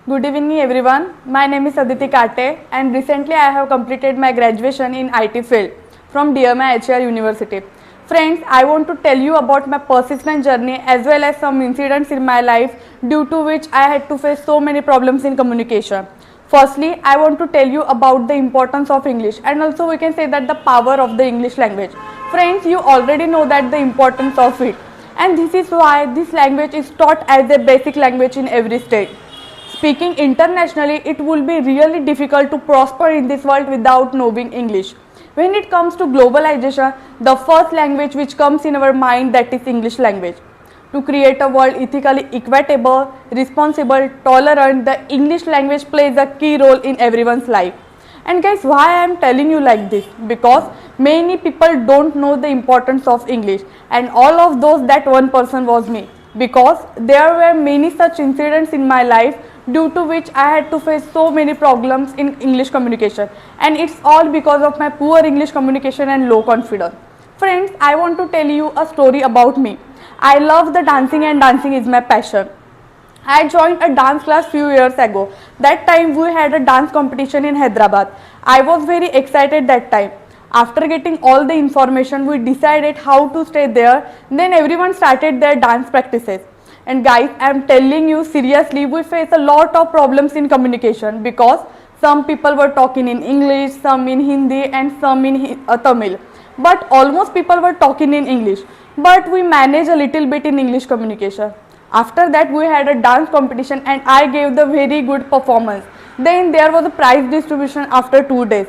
Good evening everyone. My name is Aditi Kate and recently I have completed my graduation in IT field from DMI HR University. Friends, I want to tell you about my persistent journey as well as some incidents in my life due to which I had to face so many problems in communication. Firstly, I want to tell you about the importance of English and also we can say that the power of the English language. Friends, you already know that the importance of it, and this is why this language is taught as a basic language in every state. Speaking internationally, it will be really difficult to prosper in this world without knowing English. When it comes to globalization, the first language which comes in our mind, that is English language. To create a world ethically equitable, responsible, tolerant, the English language plays a key role in everyone's life. And guys, why I am telling you like this? Because many people don't know the importance of English, and all of those, that one person was me. Because there were many such incidents in my life due to which I had to face so many problems in English communication, and it's all because of my poor English communication and low confidence. Friends, I want to tell you a story about me. I love the dancing and dancing is my passion. I joined a dance class few years ago. That time we had a dance competition in Hyderabad. I was very excited that time. After getting all the information, we decided how to stay there. Then everyone started their dance practices. And guys, I am telling you seriously, we face a lot of problems in communication because some people were talking in English, some in Hindi and some in Tamil. But almost people were talking in English. But we managed a little bit in English communication. After that, we had a dance competition and I gave the very good performance. Then there was a prize distribution after 2 days.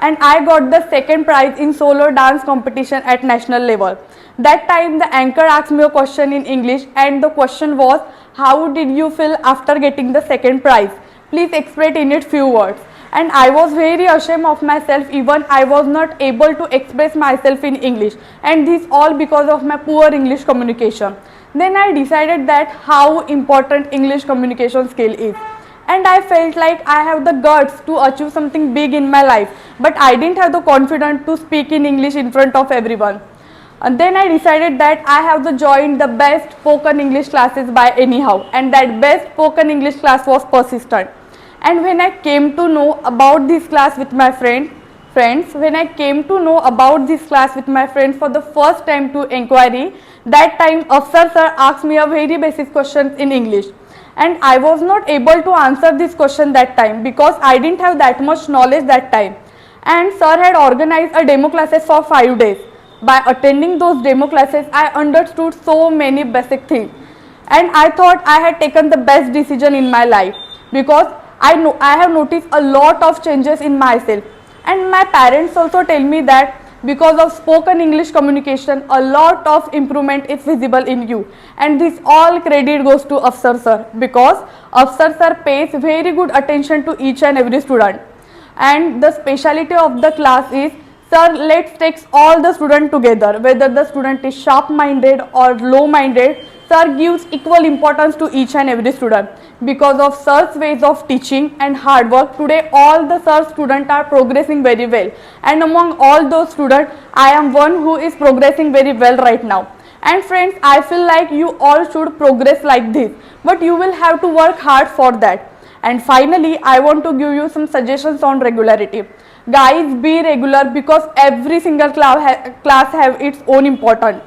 And I got the second prize in solo dance competition at national level. That time the anchor asked me a question in English and the question was, how did you feel after getting the second prize? Please express in it few words. And I was very ashamed of myself, even I was not able to express myself in English, and this all because of my poor English communication. Then I decided that how important English communication skill is, and I felt like I have the guts to achieve something big in my life, but I didn't have the confidence to speak in English in front of everyone. And then I decided that I have to join the best spoken English classes by anyhow, and that best spoken English class was Persistent. And when I came to know about this class with my when I came to know about this class with my friends for the first time to inquiry, that time Afsar sir asked me a very basic question in English. And I was not able to answer this question that time because I didn't have that much knowledge that time. And sir had organized a demo classes for 5 days. By attending those demo classes, I understood so many basic things. And I thought I had taken the best decision in my life because I have noticed a lot of changes in myself, and my parents also tell me that because of spoken English communication a lot of improvement is visible in you, and this all credit goes to Afsar sir because Afsar sir pays very good attention to each and every student. And the speciality of the class is sir let's take all the students together, whether the student is sharp minded or low minded. Sir gives equal importance to each and every student. Because of sir's ways of teaching and hard work, today all the sir students are progressing very well. And among all those students, I am one who is progressing very well right now. And friends, I feel like you all should progress like this, but you will have to work hard for that. And finally, I want to give you some suggestions on regularity. Guys, be regular because every single class have its own importance.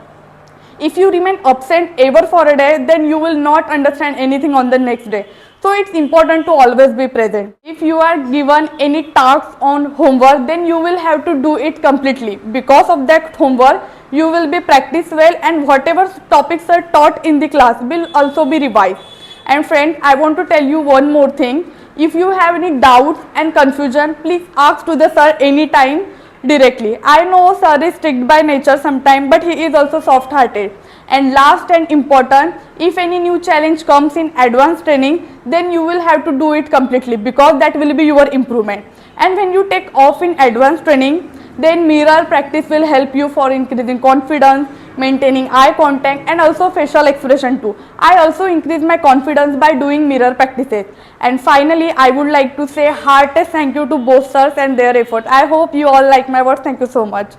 If you remain absent ever for a day, then you will not understand anything on the next day. So it's important to always be present. If you are given any tasks on homework, then you will have to do it completely. Because of that homework, you will be practiced well, and whatever topics are taught in the class will also be revised. And friends, I want to tell you one more thing. If you have any doubts and confusion, please ask to the sir anytime directly. I know sir is strict by nature sometimes, but he is also soft hearted. And last and important, if any new challenge comes in advanced training, then you will have to do it completely because that will be your improvement. And when you take off in advanced training, then mirror practice will help you for increasing confidence, maintaining eye contact and also facial expression too. I also increase my confidence by doing mirror practices. And finally, I would like to say heartiest thank you to both sirs and their effort. I hope you all like my words. Thank you so much.